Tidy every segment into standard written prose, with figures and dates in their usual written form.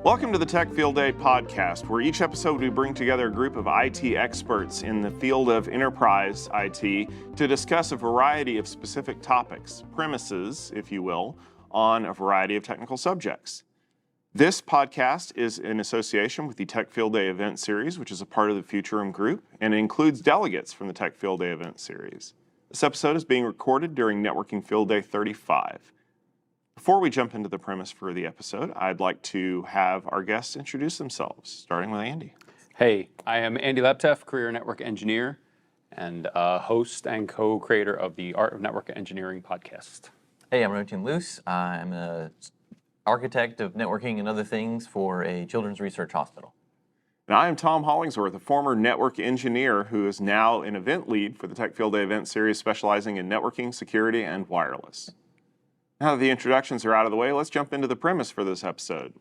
Welcome to the Tech Field Day podcast, where each episode we bring together a group of IT experts in the field of enterprise IT to discuss a variety of specific topics, premises, if you will, on a variety of technical subjects. This podcast is in association with the Tech Field Day event series, which is a part of the Futurum group, and it includes delegates from the Tech Field Day event series. This episode is being recorded during Networking Field Day 35. Before we jump into the premise for the episode, I'd like to have our guests introduce themselves, starting with Andy. Hey, I am Andy Lapteff, career network engineer and host and co-creator of the Art of Network Engineering podcast. Hey, I'm Remington. I'm an architect of networking and other things for a children's research hospital. And I am Tom Hollingsworth, a former network engineer who is now an event lead for the Tech Field Day event series, specializing in networking, security, and wireless. Now that the introductions are out of the way, let's jump into the premise for this episode.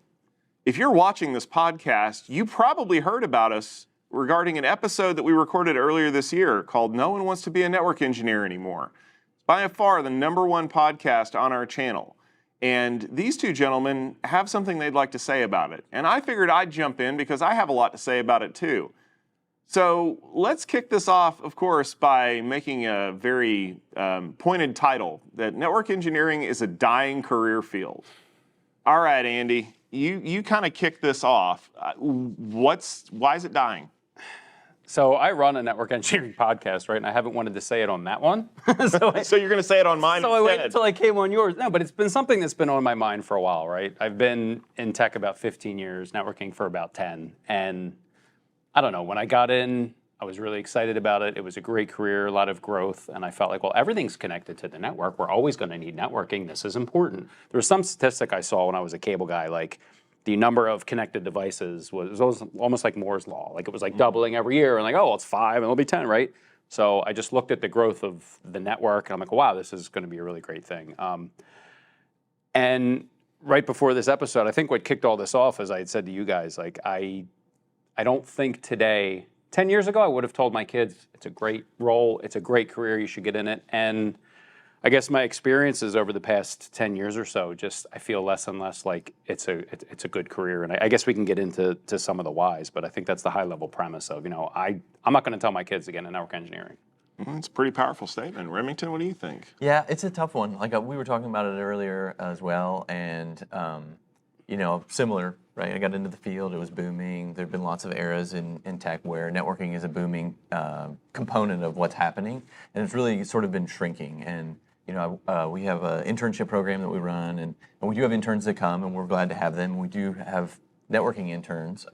If you're watching this podcast, you probably heard about us regarding an episode that we recorded earlier this year called No One Wants to Be a Network Engineer Anymore. It's by far the #1 podcast on our channel. And these two gentlemen have something they'd like to say about it. And I figured I'd jump in because I have a lot to say about it too. So let's kick this off, of course, by making a very pointed title, that network engineering is a dying career field. All right, Andy, you kind of kick this off. Why is it dying? So I run a network engineering podcast, right? And I haven't wanted to say it on that one. So you're going to say it on mine instead. I waited until I came on yours. No, but it's been something that's been on my mind for a while, right? I've been in tech about 15 years, networking for about 10. And I don't know, when I got in, I was really excited about it. It was a great career, a lot of growth. And I felt like, well, everything's connected to the network. We're always going to need networking. This is important. There was some statistic I saw when I was a cable guy, like the number of connected devices was almost like Moore's Law. Like it was like doubling every year. And like, oh, well, it's 5 and it'll be 10, right? So I just looked at the growth of the network and I'm like, wow, this is going to be a really great thing. And right before this episode, I think what kicked all this off is I had said to you guys, like, I don't think today, 10 years ago, I would have told my kids, it's a great role, it's a great career, you should get in it. And I guess my experiences over the past 10 years or so, just I feel less and less like it's a good career. And I guess we can get into some of the whys, but I think that's the high level premise of, I'm not going to tell my kids to get into network engineering. It's a pretty powerful statement. Remington, what do you think? Yeah, it's a tough one. Like we were talking about it earlier as well, and similar, right? I got into the field, it was booming. There've been lots of eras in tech where networking is a booming component of what's happening, and it's really sort of been shrinking. And we have an internship program that we run, and we do have interns that come, and we're glad to have them. We do have networking interns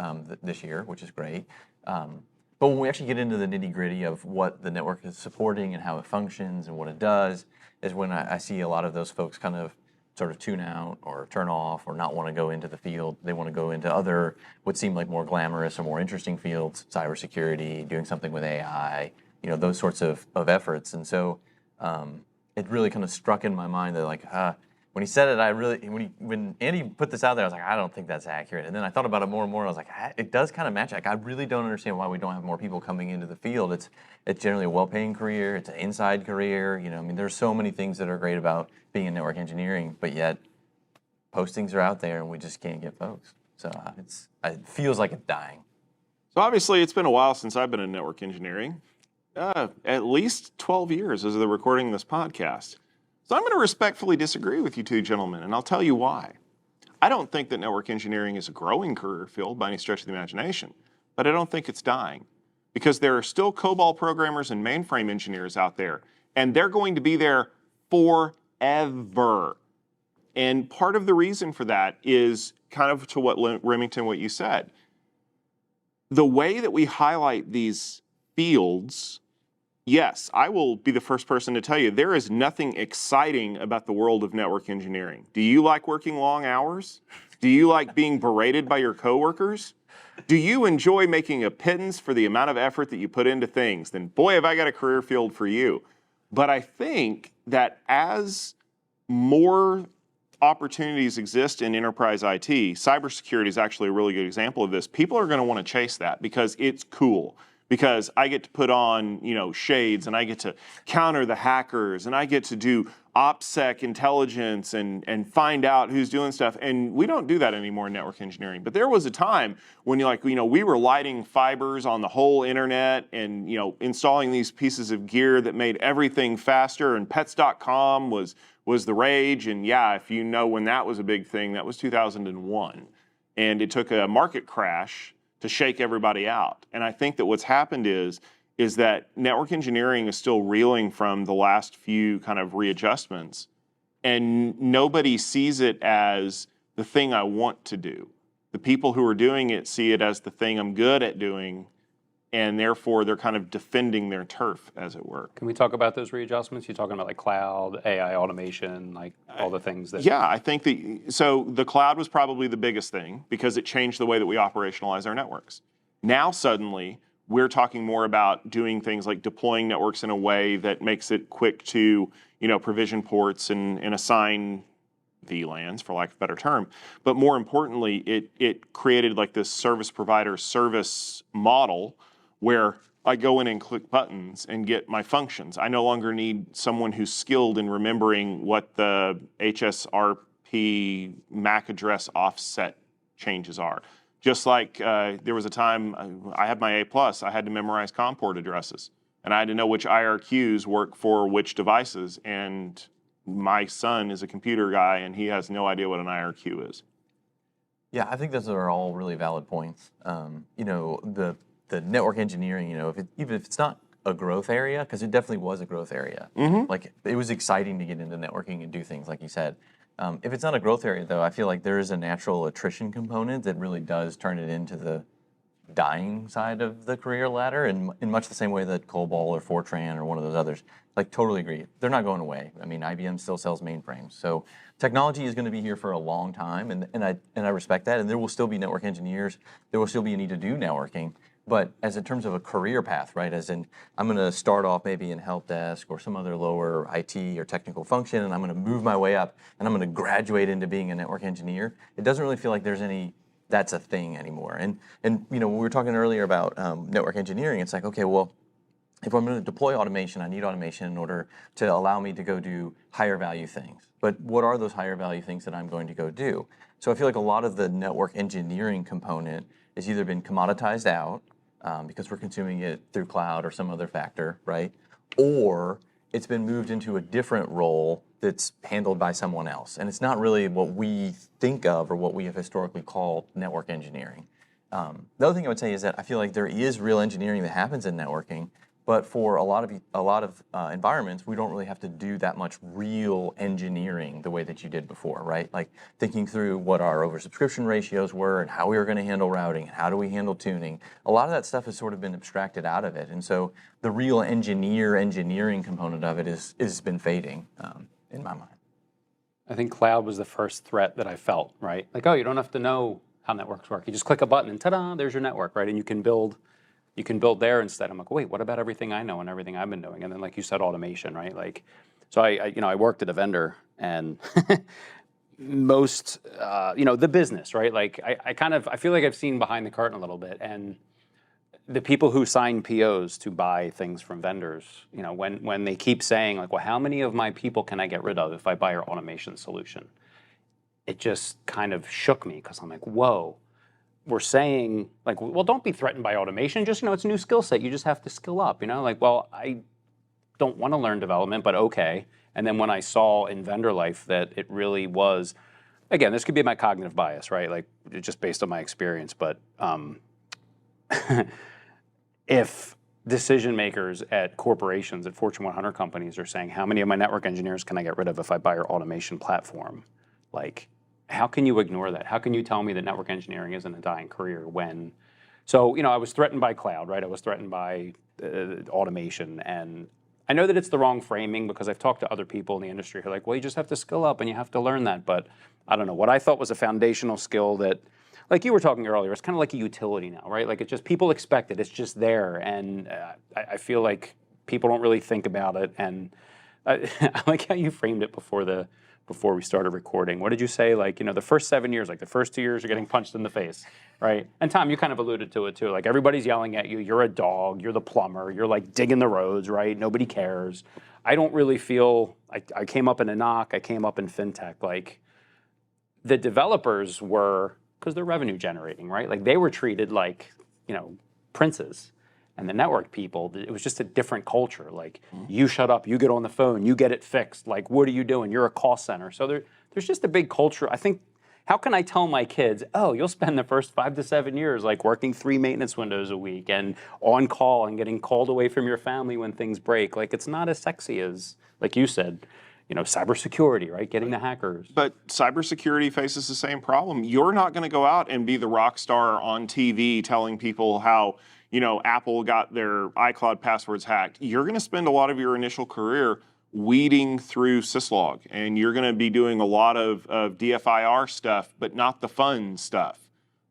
this year, which is great. But when we actually get into the nitty-gritty of what the network is supporting and how it functions and what it does, is when I see a lot of those folks kind of sort of tune out or turn off or not want to go into the field. They want to go into other, what seem like more glamorous or more interesting fields, cybersecurity, doing something with AI, those sorts of efforts. And so it really kind of struck in my mind that, like, when he said it, when Andy put this out there, I was like, I don't think that's accurate. And then I thought about it more and more. I was like, it does kind of match. Like, I really don't understand why we don't have more people coming into the field. It's generally a well-paying career. It's an inside career. There's so many things that are great about being in network engineering, but yet postings are out there and we just can't get folks. So it feels like it's dying. So obviously it's been a while since I've been in network engineering. At least 12 years as of the recording of this podcast. So I'm going to respectfully disagree with you two gentlemen, and I'll tell you why. I don't think that network engineering is a growing career field by any stretch of the imagination, but I don't think it's dying, because there are still COBOL programmers and mainframe engineers out there, and they're going to be there forever. And part of the reason for that is kind of to what Remington, what you said. The way that we highlight these fields, yes, I will be the first person to tell you, there is nothing exciting about the world of network engineering. Do you like working long hours? Do you like being berated by your coworkers? Do you enjoy making a pittance for the amount of effort that you put into things? Then boy, have I got a career field for you. But I think that as more opportunities exist in enterprise IT, cybersecurity is actually a really good example of this. People are going to want to chase that because it's cool. because I get to put on, shades, and I get to counter the hackers, and I get to do OPSEC intelligence and find out who's doing stuff. And we don't do that anymore in network engineering. But there was a time when we were lighting fibers on the whole internet and, installing these pieces of gear that made everything faster, and pets.com was the rage. And yeah, if you know when that was a big thing, that was 2001. And it took a market crash to shake everybody out. And I think that what's happened is that network engineering is still reeling from the last few kind of readjustments, and nobody sees it as the thing I want to do. The people who are doing it see it as the thing I'm good at doing, and therefore they're kind of defending their turf, as it were. Can we talk about those readjustments? You're talking about like cloud, AI automation, like all the things that... Yeah, I think so the cloud was probably the biggest thing because it changed the way that we operationalize our networks. Now suddenly, we're talking more about doing things like deploying networks in a way that makes it quick to, provision ports and assign VLANs, for lack of a better term. But more importantly, it created like this service provider service model where I go in and click buttons and get my functions. I no longer need someone who's skilled in remembering what the HSRP MAC address offset changes are. Just like there was a time I had my A+, I had to memorize COM port addresses. And I had to know which IRQs work for which devices. And my son is a computer guy, and he has no idea what an IRQ is. Yeah, I think those are all really valid points. The network engineering, even if it's not a growth area, because it definitely was a growth area. Like, it was exciting to get into networking and do things like you said. If it's not a growth area, though, I feel like there is a natural attrition component that really does turn it into the dying side of the career ladder, in much the same way that COBOL or Fortran or one of those others. Like, totally agree. They're not going away. I mean, IBM still sells mainframes. So technology is going to be here for a long time, and I respect that. And there will still be network engineers. There will still be a need to do networking. But as in terms of a career path, right, as in I'm going to start off maybe in help desk or some other lower IT or technical function, and I'm going to move my way up, and I'm going to graduate into being a network engineer, it doesn't really feel like that's a thing anymore. And when we were talking earlier about network engineering, it's like, okay, well, if I'm going to deploy automation, I need automation in order to allow me to go do higher value things. But what are those higher value things that I'm going to go do? So I feel like a lot of the network engineering component has either been commoditized out, because we're consuming it through cloud or some other factor, right? Or it's been moved into a different role that's handled by someone else. And it's not really what we think of or what we have historically called network engineering. The other thing I would say is that I feel like there is real engineering that happens in networking, but for a lot of environments, we don't really have to do that much real engineering the way that you did before, right? Like thinking through what our oversubscription ratios were and how we were going to handle routing and how do we handle tuning. A lot of that stuff has sort of been abstracted out of it. And so the real engineering component of it has been fading in my mind. I think cloud was the first threat that I felt, right? Like, oh, you don't have to know how networks work. You just click a button and ta-da, there's your network, right? And you can build there instead. I'm like, wait, what about everything I know and everything I've been doing? And then, like you said, automation, right? Like, so I worked at a vendor, and most, the business, right? Like, I feel like I've seen behind the curtain a little bit, and the people who sign POs to buy things from vendors, when they keep saying like, well, how many of my people can I get rid of if I buy your automation solution? It just kind of shook me, because I'm like, whoa. We're saying, like, well, don't be threatened by automation. Just, it's a new skill set. You just have to skill up, Like, well, I don't want to learn development, but okay. And then when I saw in vendor life that it really was, again, this could be my cognitive bias, right? Like, just based on my experience. But if decision makers at corporations, at Fortune 100 companies are saying, how many of my network engineers can I get rid of if I buy your automation platform? Like, how can you ignore that? How can you tell me that network engineering isn't a dying career when... So, I was threatened by cloud, right? I was threatened by automation. And I know that it's the wrong framing, because I've talked to other people in the industry who are like, well, you just have to skill up and you have to learn that. But I don't know. What I thought was a foundational skill that, like you were talking earlier, it's kind of like a utility now, right? Like, it's just, people expect it. It's just there. And I feel like people don't really think about it. And I like how you framed it before the before we started recording. What did you say? Like, the first 7 years, like the first 2 years, you're getting punched in the face, right? And Tom, you kind of alluded to it too. Like everybody's yelling at you. You're a dog. You're the plumber. You're like digging the roads, right? Nobody cares. I don't really feel. I came up in a knock. I came up in fintech. Like the developers were, because they're revenue generating, right? Like they were treated like princes. And the network people, it was just a different culture. Like, you shut up, you get on the phone, you get it fixed. Like, what are you doing? You're a call center. So there's just a big culture. I think, how can I tell my kids, oh, you'll spend the first 5 to 7 years like working 3 maintenance windows a week and on call and getting called away from your family when things break. Like, it's not as sexy as, like you said, cybersecurity, right? Getting the hackers. But cybersecurity faces the same problem. You're not going to go out and be the rock star on TV telling people how Apple got their iCloud passwords hacked. You're going to spend a lot of your initial career weeding through syslog, and you're going to be doing a lot of DFIR stuff, but not the fun stuff.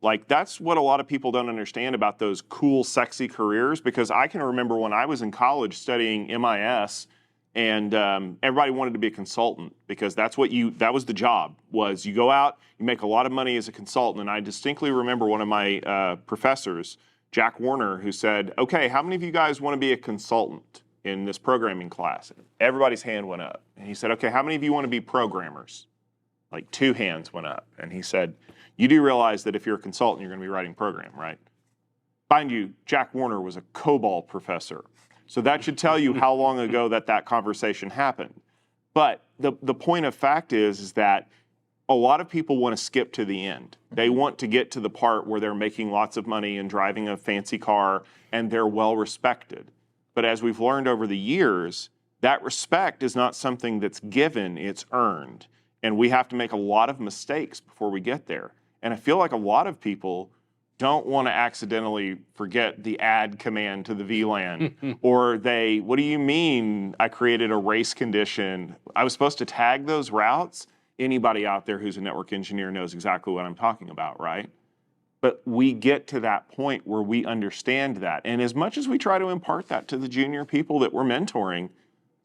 Like, that's what a lot of people don't understand about those cool, sexy careers, because I can remember when I was in college studying MIS, and everybody wanted to be a consultant because that was the job, was you go out, you make a lot of money as a consultant. And I distinctly remember one of my professors, Jack Warner, who said, okay, how many of you guys want to be a consultant in this programming class? And everybody's hand went up. And he said, okay, how many of you want to be programmers? Like 2 hands went up. And he said, you do realize that if you're a consultant, you're going to be writing program, right? Mind you, Jack Warner was a COBOL professor. So that should tell you how long ago that conversation happened. But the point of fact is that a lot of people want to skip to the end. They want to get to the part where they're making lots of money and driving a fancy car and they're well respected. But as we've learned over the years, that respect is not something that's given, it's earned. And we have to make a lot of mistakes before we get there. And I feel like a lot of people don't want to accidentally forget the add command to the VLAN. Or what do you mean I created a race condition? I was supposed to tag those routes? Anybody out there who's a network engineer knows exactly what I'm talking about, right? But we get to that point where we understand that. And as much as we try to impart that to the junior people that we're mentoring,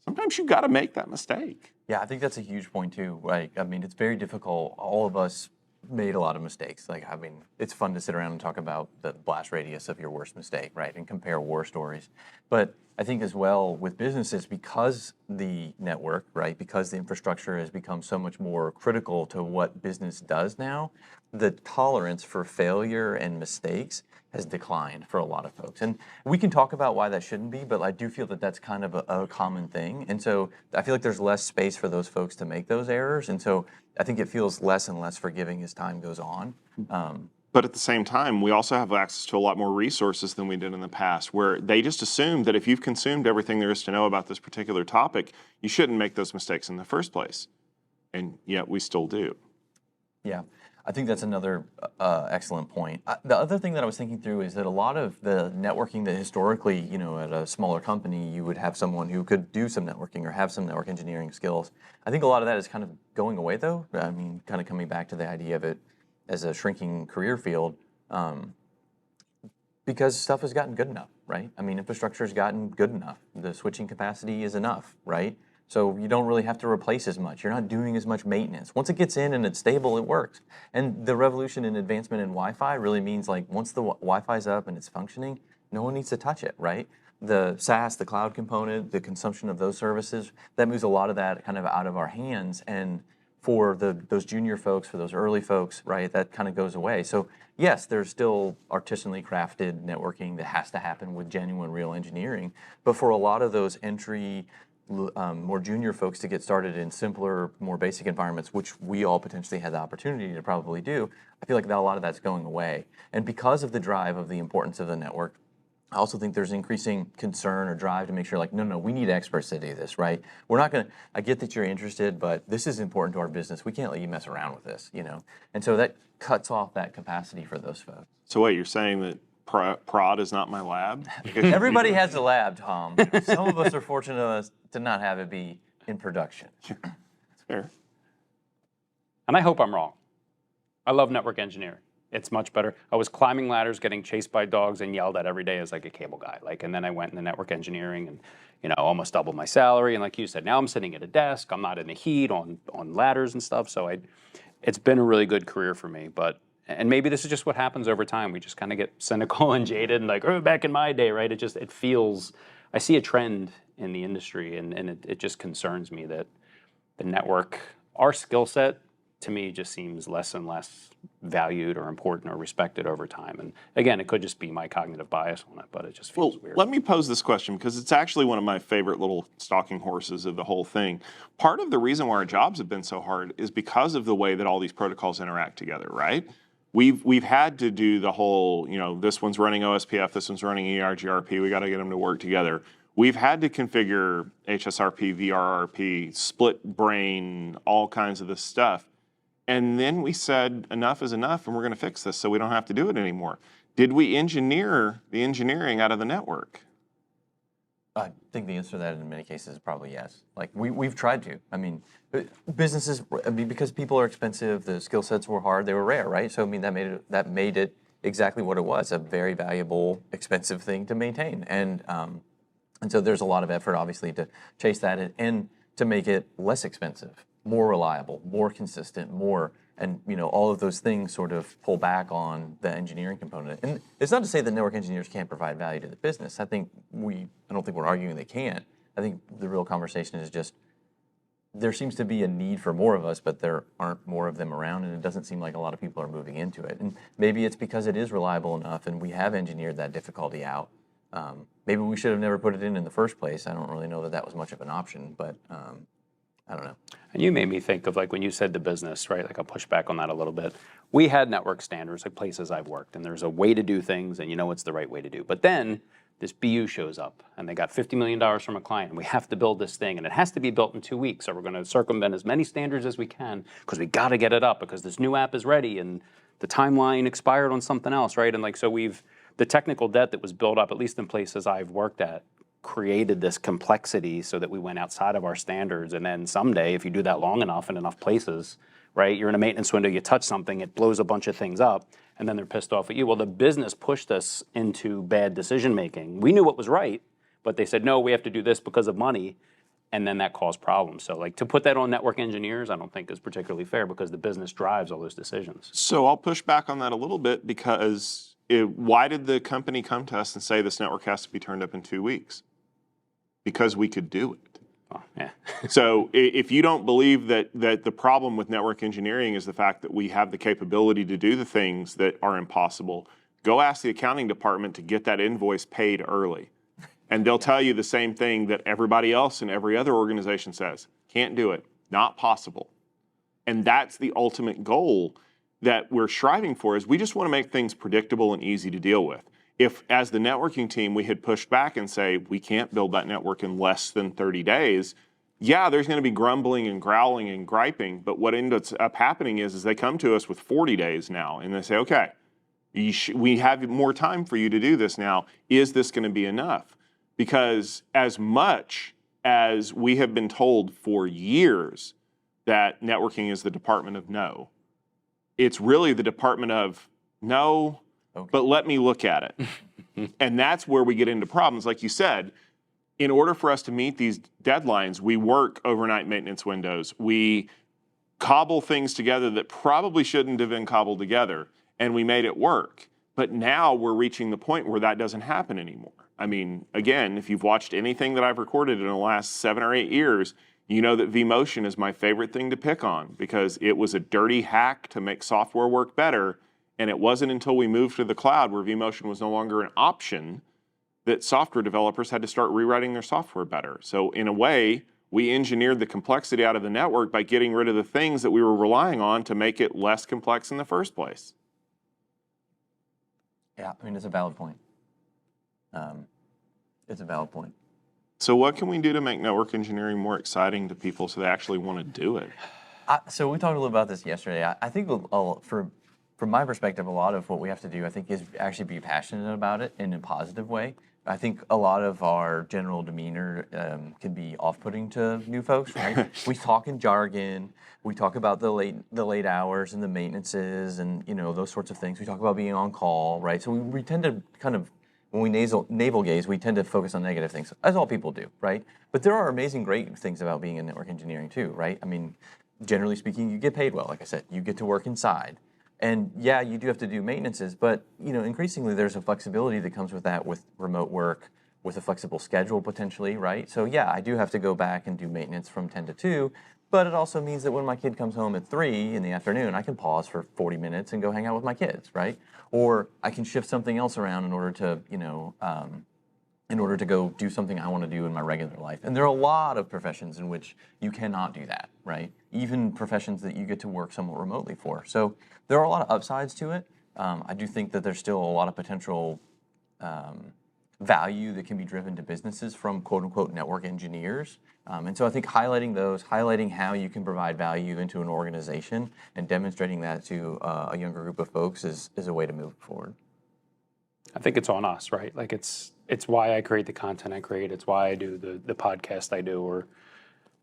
sometimes you've got to make that mistake. Yeah, I think that's a huge point too. Like, I mean, it's very difficult. All of us made a lot of mistakes. Like, I mean, it's fun to sit around and talk about the blast radius of your worst mistake, right? And compare war stories. But I think as well with businesses, because the network, right, because the infrastructure has become so much more critical to what business does now, the tolerance for failure and mistakes has declined for a lot of folks. And we can talk about why that shouldn't be, but I do feel that that's kind of a common thing. And so I feel like there's less space for those folks to make those errors. And so I think it feels less and less forgiving as time goes on. But at the same time, we also have access to a lot more resources than we did in the past, where they just assume that if you've consumed everything there is to know about this particular topic, you shouldn't make those mistakes in the first place. And yet we still do. Yeah, I think that's another excellent point. The other thing that I was thinking through is that a lot of the networking that historically, at a smaller company, you would have someone who could do some networking or have some network engineering skills. I think a lot of that is kind of going away, though. I mean, kind of coming back to the idea of it as a shrinking career field, because stuff has gotten good enough, right? I mean, infrastructure has gotten good enough. The switching capacity is enough, right? So you don't really have to replace as much. You're not doing as much maintenance. Once it gets in and it's stable, it works. And the revolution in advancement in Wi-Fi really means, like, once the Wi-Fi's up and it's functioning, no one needs to touch it, right? The SaaS, the cloud component, the consumption of those services, that moves a lot of that kind of out of our hands. And for those junior folks, for those early folks, right, that kind of goes away. So yes, there's still artisanally crafted networking that has to happen with genuine, real engineering. But for a lot of those entry, more junior folks to get started in simpler, more basic environments, which we all potentially had the opportunity to probably do, I feel like a lot of that's going away. And because of the drive of the importance of the network, I also think there's increasing concern or drive to make sure, like, no, we need experts to do this, right? We're not going to, I get that you're interested, but this is important to our business. We can't let you mess around with this, And so that cuts off that capacity for those folks. So wait, you're saying that prod is not my lab? Everybody has a lab, Tom. Some of us are fortunate to not have it be in production. That's fair. And I hope I'm wrong. I love network engineering. It's much better. I was climbing ladders, getting chased by dogs, and yelled at every day as like a cable guy. Like, and then I went into network engineering, and almost doubled my salary. And like you said, now I'm sitting at a desk. I'm not in the heat on ladders and stuff. So it's been a really good career for me. And maybe this is just what happens over time. We just kind of get cynical and jaded, and like, oh, back in my day, right? It feels. I see a trend in the industry, and it just concerns me that the network, our skill set, to me, just seems less and less valued or important or respected over time. And again, it could just be my cognitive bias on it, but it just feels weird. Let me pose this question, because it's actually one of my favorite little stalking horses of the whole thing. Part of the reason why our jobs have been so hard is because of the way that all these protocols interact together, right? We've had to do the whole, this one's running OSPF, this one's running ERGRP, we got to get them to work together. We've had to configure HSRP, VRRP, split brain, all kinds of this stuff. And then we said, enough is enough, and we're going to fix this so we don't have to do it anymore. Did we engineer the engineering out of the network? I think the answer to that in many cases is probably yes. Like we've tried to. I mean, businesses. Because people are expensive, the skill sets were hard. They were rare, right? So I mean, that made it exactly what it was—a very valuable, expensive thing to maintain. And so there's a lot of effort, obviously, to chase that and to make it less expensive, more reliable, more consistent, and all of those things sort of pull back on the engineering component. And it's not to say that network engineers can't provide value to the business. I don't think we're arguing they can't. I think the real conversation is just there seems to be a need for more of us, but there aren't more of them around, and it doesn't seem like a lot of people are moving into it. And maybe it's because it is reliable enough, and we have engineered that difficulty out. Maybe we should have never put it in the first place. I don't really know that was much of an option, but I don't know. And you made me think of like when you said the business, right? Like I'll push back on that a little bit. We had network standards, like places I've worked, and there's a way to do things, and it's the right way to do. But then this BU shows up, and they got $50 million from a client, and we have to build this thing, and it has to be built in 2 weeks. So we're going to circumvent as many standards as we can because we got to get it up because this new app is ready, and the timeline expired on something else, right? And like so the technical debt that was built up, at least in places I've worked at, created this complexity so that we went outside of our standards. And then someday, if you do that long enough in enough places, right, you're in a maintenance window, you touch something, it blows a bunch of things up, and then they're pissed off at you. Well, the business pushed us into bad decision making. We knew what was right, but they said, no, we have to do this because of money, and then that caused problems. So like to put that on network engineers, I don't think is particularly fair because the business drives all those decisions. So I'll push back on that a little bit because why did the company come to us and say this network has to be turned up in 2 weeks? Because we could do it. Oh, yeah. So if you don't believe that the problem with network engineering is the fact that we have the capability to do the things that are impossible, go ask the accounting department to get that invoice paid early. And they'll tell you the same thing that everybody else in every other organization says. Can't do it. Not possible. And that's the ultimate goal that we're striving for, is we just want to make things predictable and easy to deal with. If, as the networking team, we had pushed back and say, we can't build that network in less than 30 days, yeah, there's going to be grumbling and growling and griping, but what ends up happening is they come to us with 40 days now, and they say, okay, we have more time for you to do this now. Is this going to be enough? Because as much as we have been told for years that networking is the department of no, it's really the department of no, okay, but let me look at it. And that's where we get into problems. Like you said, in order for us to meet these deadlines, we work overnight maintenance windows. We cobble things together that probably shouldn't have been cobbled together, and we made it work. But now we're reaching the point where that doesn't happen anymore. I mean, again, if you've watched anything that I've recorded in the last 7 or 8 years, you know that vMotion is my favorite thing to pick on because it was a dirty hack to make software work better. And it wasn't until we moved to the cloud where vMotion was no longer an option that software developers had to start rewriting their software better. So in a way, we engineered the complexity out of the network by getting rid of the things that we were relying on to make it less complex in the first place. Yeah, I mean, it's a valid point. It's a valid point. So what can we do to make network engineering more exciting to people so they actually want to do it? So we talked a little about this yesterday. I think for from my perspective, a lot of what we have to do, I think, is actually be passionate about it in a positive way. I think a lot of our general demeanor can be off-putting to new folks, right? We talk in jargon. We talk about the late hours and the maintenances and those sorts of things. We talk about being on call, right? So we tend to kind of, when we navel gaze, we tend to focus on negative things, as all people do, right? But there are amazing, great things about being in network engineering too, right? I mean, generally speaking, you get paid well. Like I said, you get to work inside. And yeah, you do have to do maintenances, but increasingly there's a flexibility that comes with that, with remote work, with a flexible schedule potentially, right? So yeah, I do have to go back and do maintenance from 10 to 2, but it also means that when my kid comes home at 3 in the afternoon, I can pause for 40 minutes and go hang out with my kids, right? Or I can shift something else around in order to, in order to go do something I want to do in my regular life. And there are a lot of professions in which you cannot do that, right? Even professions that you get to work somewhat remotely for. So there are a lot of upsides to it. I do think that there's still a lot of potential value that can be driven to businesses from quote unquote network engineers. And so I think highlighting those, highlighting how you can provide value into an organization and demonstrating that to a younger group of folks is a way to move forward. I think it's on us, right? Like it's why I create the content I create. It's why I do the podcast I do, or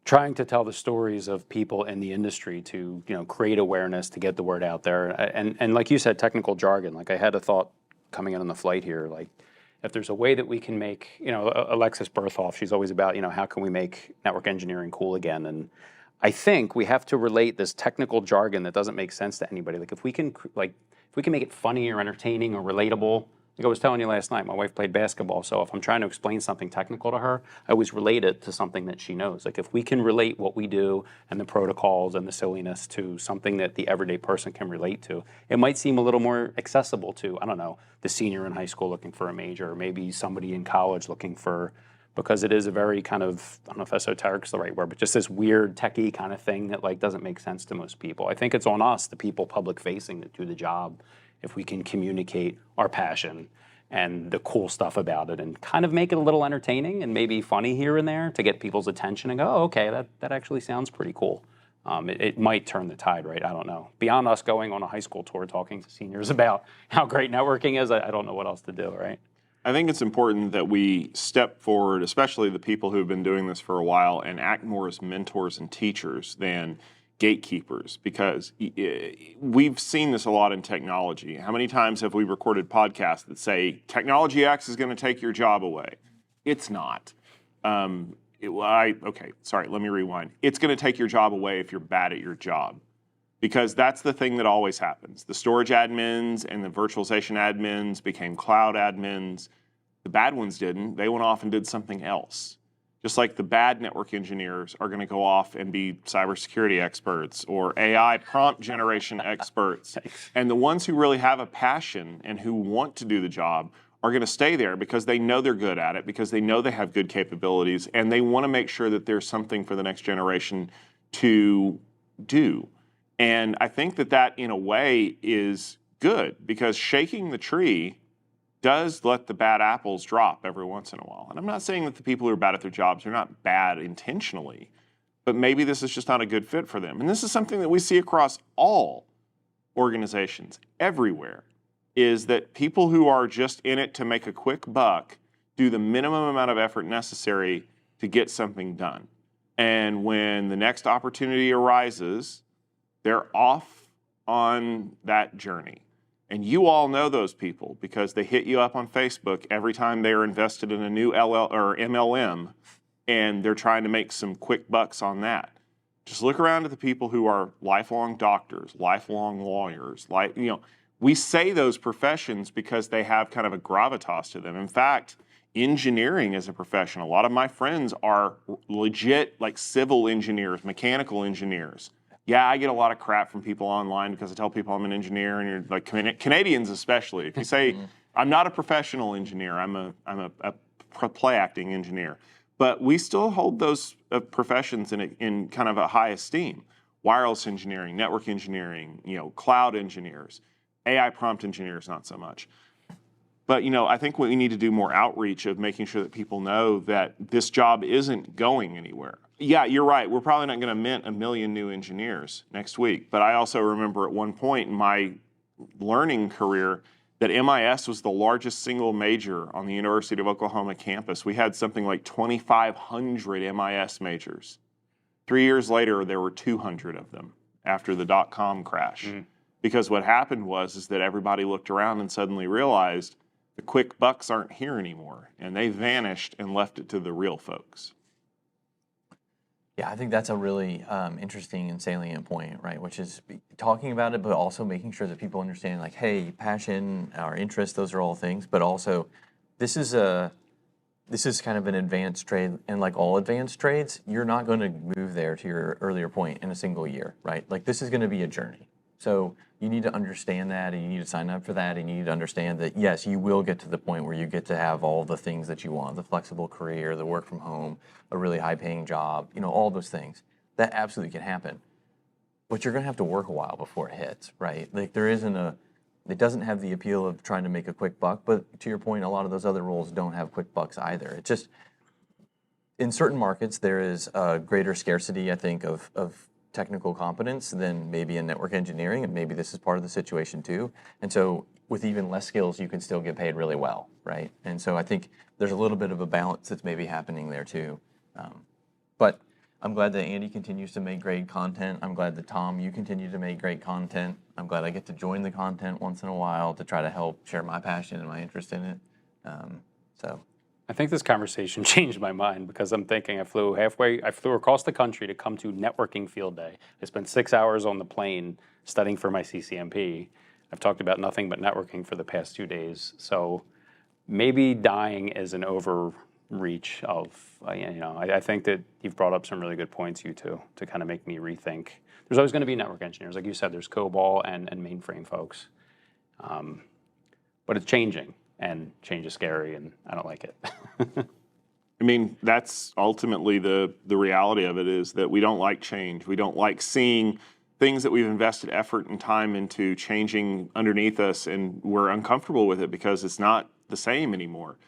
trying to tell the stories of people in the industry to create awareness, to get the word out there. And like you said, technical jargon. Like I had a thought coming in on the flight here, like if there's a way that we can make, Alexis Berthoff, she's always about, how can we make network engineering cool again? And I think we have to relate this technical jargon that doesn't make sense to anybody. Like if we can make it funny or entertaining or relatable. Like I was telling you last night, my wife played basketball, so if I'm trying to explain something technical to her, I always relate it to something that she knows. Like if we can relate what we do and the protocols and the silliness to something that the everyday person can relate to, it might seem a little more accessible to, I don't know, the senior in high school looking for a major, or maybe somebody in college looking for, because it is a very kind of, I don't know if esoteric is the right word, but just this weird techie kind of thing that like doesn't make sense to most people. I think it's on us, the people public facing, that do the job, if we can communicate our passion and the cool stuff about it and kind of make it a little entertaining and maybe funny here and there to get people's attention and go, oh, okay, that actually sounds pretty cool. It might turn the tide, right? I don't know. Beyond us going on a high school tour talking to seniors about how great networking is, I don't know what else to do, right? I think it's important that we step forward, especially the people who have been doing this for a while, and act more as mentors and teachers than gatekeepers, because we've seen this a lot in technology. How many times have we recorded podcasts that say technology X is going to take your job away? It's not. Okay, sorry, let me rewind. It's going to take your job away if you're bad at your job, because that's the thing that always happens. The storage admins and the virtualization admins became cloud admins. The bad ones didn't. They went off and did something else. Just like the bad network engineers are going to go off and be cybersecurity experts or AI prompt generation experts. And the ones who really have a passion and who want to do the job are going to stay there because they know they're good at it, because they know they have good capabilities, and they want to make sure that there's something for the next generation to do. And I think that in a way is good, because shaking the tree does let the bad apples drop every once in a while. And I'm not saying that the people who are bad at their jobs are not bad intentionally, but maybe this is just not a good fit for them. And this is something that we see across all organizations, everywhere, is that people who are just in it to make a quick buck do the minimum amount of effort necessary to get something done. And when the next opportunity arises, they're off on that journey. And you all know those people because they hit you up on Facebook every time they are invested in a new MLM, and they're trying to make some quick bucks on that. Just look around at the people who are lifelong doctors, lifelong lawyers. We say those professions because they have kind of a gravitas to them. In fact, engineering as a profession, a lot of my friends are legit like civil engineers, mechanical engineers. Yeah, I get a lot of crap from people online because I tell people I'm an engineer, and you're like Canadians especially. If you say I'm not a professional engineer, I'm a play acting engineer, but we still hold those professions in kind of a high esteem. Wireless engineering, network engineering, cloud engineers, AI prompt engineers, not so much. But I think we need to do more outreach of making sure that people know that this job isn't going anywhere. Yeah, you're right. We're probably not going to mint 1 million new engineers next week. But I also remember at one point in my learning career that MIS was the largest single major on the University of Oklahoma campus. We had something like 2,500 MIS majors. 3 years later, there were 200 of them after the dot-com crash. Because what happened is that everybody looked around and suddenly realized the quick bucks aren't here anymore, and they vanished and left it to the real folks. Yeah, I think that's a really interesting and salient point, right? Which is talking about it, but also making sure that people understand, like, hey, passion, our interests, those are all things, but also this is kind of an advanced trade, and like all advanced trades, you're not going to move there, to your earlier point, in a single year, right? Like, this is going to be a journey. So you need to understand that, and you need to sign up for that, and you need to understand that, yes, you will get to the point where you get to have all the things that you want, the flexible career, the work from home, a really high-paying job, all those things. That absolutely can happen. But you're going to have to work a while before it hits, right? Like, it doesn't have the appeal of trying to make a quick buck, but to your point, a lot of those other roles don't have quick bucks either. It just, in certain markets, there is a greater scarcity, I think, of technical competence than maybe in network engineering, and maybe this is part of the situation too. And so with even less skills, you can still get paid really well, right? And so I think there's a little bit of a balance that's maybe happening there too. But I'm glad that Andy continues to make great content. I'm glad that, Tom, you continue to make great content. I'm glad I get to join the content once in a while to try to help share my passion and my interest in it. I think this conversation changed my mind, because I'm thinking I flew across the country to come to networking field day. I spent 6 hours on the plane studying for my CCMP. I've talked about nothing but networking for the past 2 days. So maybe dying is an overreach of, I think that you've brought up some really good points, you two, to kind of make me rethink. There's always going to be network engineers. Like you said, there's COBOL and mainframe folks. But it's changing. And change is scary, and I don't like it. I mean, that's ultimately the reality of it, is that we don't like change. We don't like seeing things that we've invested effort and time into changing underneath us, and we're uncomfortable with it because it's not the same anymore.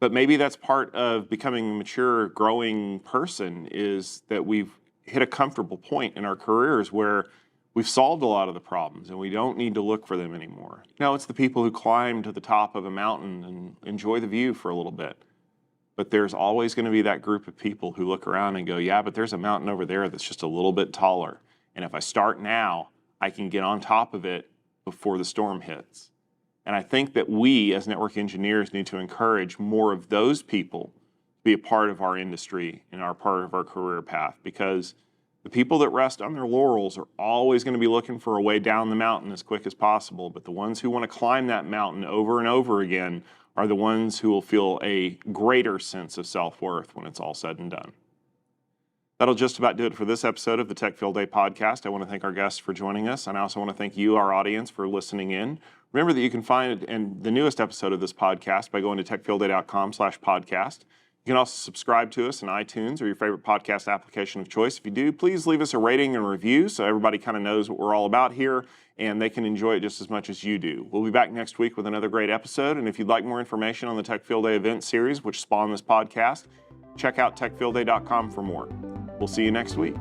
But maybe that's part of becoming a mature, growing person, is that we've hit a comfortable point in our careers where we've solved a lot of the problems and we don't need to look for them anymore. Now, it's the people who climb to the top of a mountain and enjoy the view for a little bit. But there's always going to be that group of people who look around and go, yeah, but there's a mountain over there that's just a little bit taller. And if I start now, I can get on top of it before the storm hits. And I think that we, as network engineers, need to encourage more of those people to be a part of our industry and our part of our career path, because the people that rest on their laurels are always going to be looking for a way down the mountain as quick as possible. But the ones who want to climb that mountain over and over again are the ones who will feel a greater sense of self-worth when it's all said and done. That'll just about do it for this episode of the Tech Field Day podcast. I want to thank our guests for joining us, and I also want to thank you, our audience, for listening in. Remember that you can find the newest episode of this podcast by going to techfieldday.com/podcast. You can also subscribe to us in iTunes or your favorite podcast application of choice. If you do, please leave us a rating and review so everybody kind of knows what we're all about here and they can enjoy it just as much as you do. We'll be back next week with another great episode. And if you'd like more information on the Tech Field Day event series, which spawned this podcast, check out techfieldday.com for more. We'll see you next week.